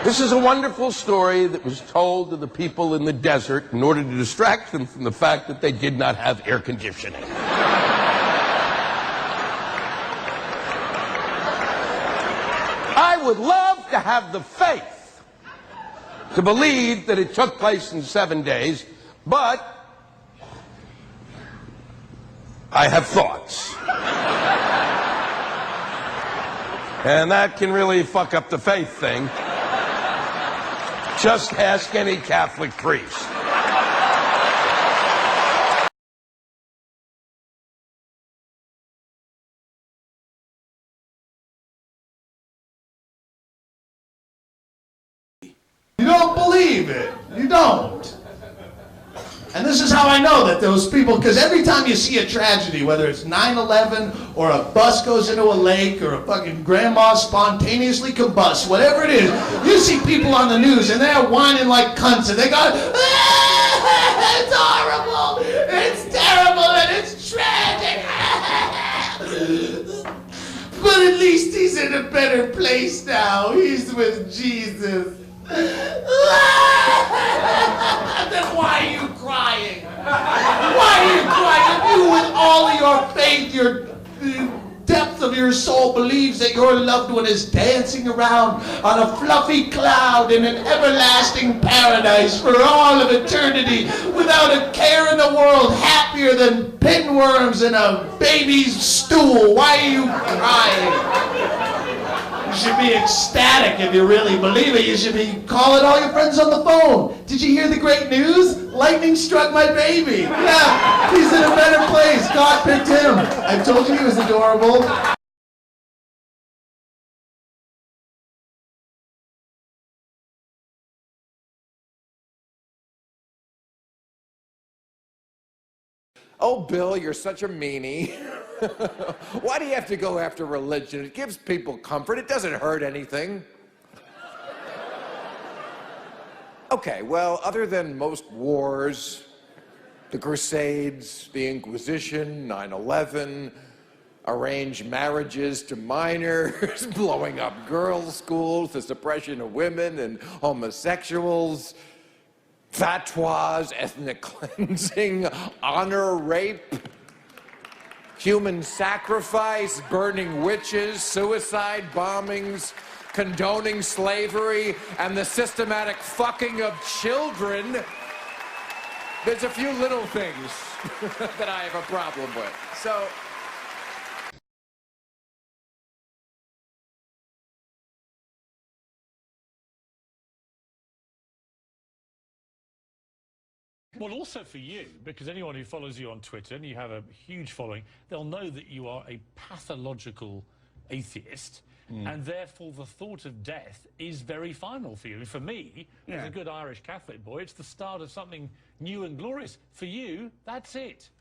This is a wonderful story that was told to the people in the desert in order to distract them from the fact that they did not have air conditioning. I would love to have the faith to believe that it took place in 7 days, but I have thoughts. And that can really fuck up the faith thing. Just ask any Catholic priest. You don't believe it. You don't. And this is how I know that those people, because every time you see a tragedy, whether it's 9/11 or a bus goes into a lake or a fucking grandma spontaneously combusts, whatever it is, you see people on the news and they're whining like cunts and they go, ah, it's horrible, it's terrible, and it's tragic. But at least he's in a better place now. He's with Jesus. Then why are you crying? Why are you crying? If you, with all of your faith, your depth of your soul, believes that your loved one is dancing around on a fluffy cloud in an everlasting paradise for all of eternity, without a care in the world, happier than pinworms in a baby's stool, why are you crying? You should be ecstatic if you really believe it. You should be calling all your friends on the phone. Did you hear the great news? Lightning struck my baby. Yeah, he's in a better place. God picked him. I told you he was adorable. Oh, Bill, you're such a meanie. Why do you have to go after religion? It gives people comfort. It doesn't hurt anything. Okay, well, other than most wars, the Crusades, the Inquisition, 9/11, arranged marriages to minors, blowing up girls' schools, the suppression of women and homosexuals, fatwas, ethnic cleansing, honor rape, human sacrifice, burning witches, suicide bombings, condoning slavery, and the systematic fucking of children, there's a few little things that I have a problem with. So. Well, also for you, because anyone who follows you on Twitter, and you have a huge following, they'll know that you are a pathological atheist, and therefore the thought of death is very final for you. And for me, as a good Irish Catholic boy, it's the start of something new and glorious. For you, that's it.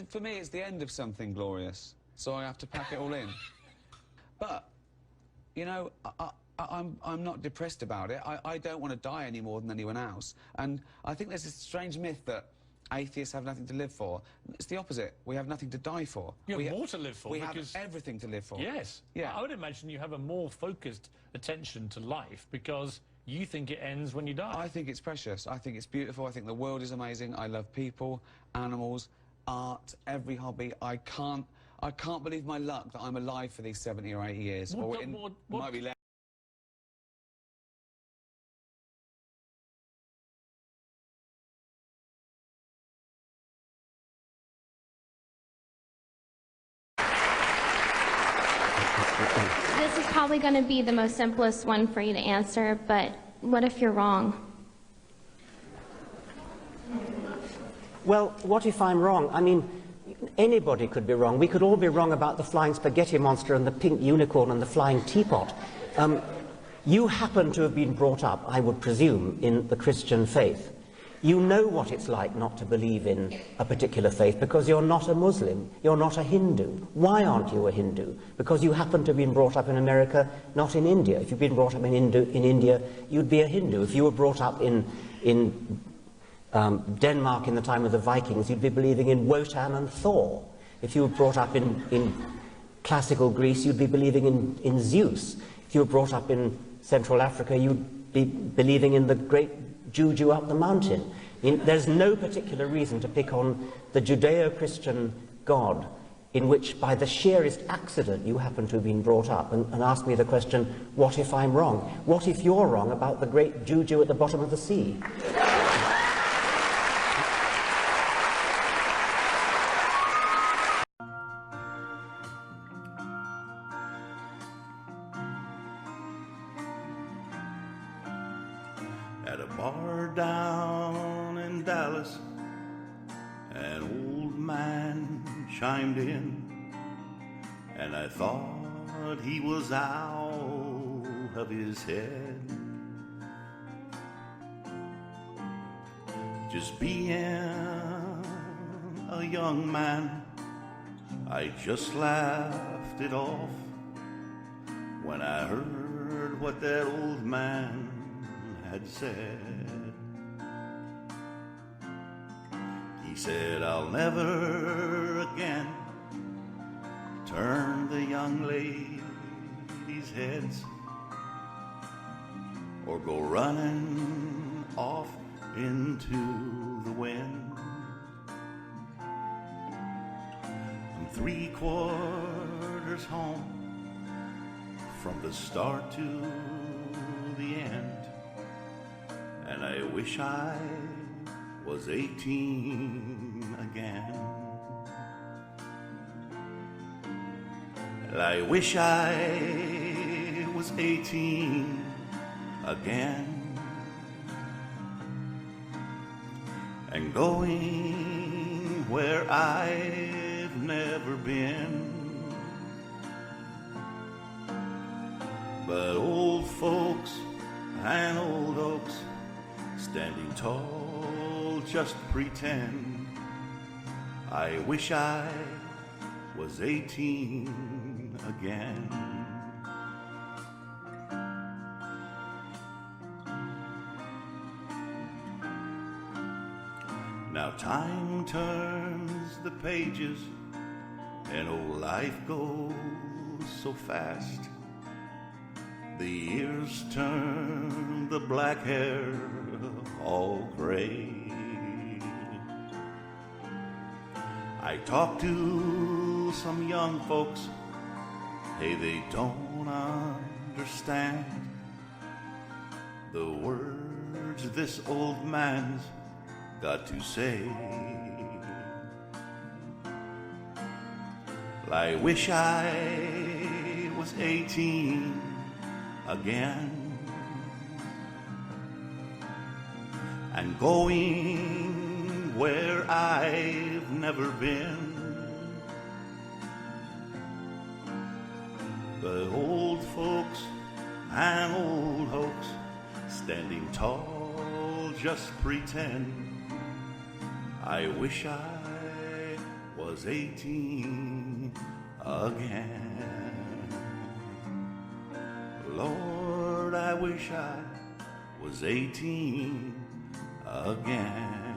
For me, it's the end of something glorious, so I have to pack it all in. But, you know, I'm not depressed about it. I don't want to die any more than anyone else. And I think there's this strange myth that atheists have nothing to live for. It's the opposite. We have nothing to die for. You have more to live for. We have everything to live for. Yes. Yeah. I would imagine you have a more focused attention to life because you think it ends when you die. I think it's precious. I think it's beautiful. I think the world is amazing. I love people, animals, art, every hobby. I can't believe my luck that I'm alive for these 70 or 80 years. Might be less. This is probably going to be the most simplest one for you to answer, but what if you're wrong? Well, what if I'm wrong? I mean, anybody could be wrong. We could all be wrong about the flying spaghetti monster and the pink unicorn and the flying teapot. You happen to have been brought up, I would presume, in the Christian faith. You know what it's like not to believe in a particular faith because you're not a Muslim, you're not a Hindu. Why aren't you a Hindu? Because you happen to have been brought up in America, not in India. If you'd been brought up in India, you'd be a Hindu. If you were brought up in Denmark in the time of the Vikings, you'd be believing in Wotan and Thor. If you were brought up in classical Greece, you'd be believing in Zeus. If you were brought up in Central Africa, you'd be believing in the great juju up the mountain. I mean, there's no particular reason to pick on the Judeo-Christian God in which, by the sheerest accident, you happen to have been brought up, and ask me the question, what if I'm wrong? What if you're wrong about the great juju at the bottom of the sea? At a bar down in Dallas, an old man chimed in, and I thought he was out of his head. Just being a young man, I just laughed it off when I heard what that old man had said. He said, I'll never again turn the young ladies' heads or go running off into the wind. I'm 3/4 home from the start to the end, and I wish I was 18 again. I wish I was 18 again, and going where I've never been. But old folks and old oaks standing tall just pretend. I wish I was 18 again. Now time turns the pages and old life goes so fast. The years turn the black hair all gray. I talk to some young folks, hey, they don't understand the words this old man's got to say. I wish I was 18 again, and going where I've never been. But old folks and old hoax standing tall just pretend. I wish I was 18 again. Lord, I wish I was 18 again.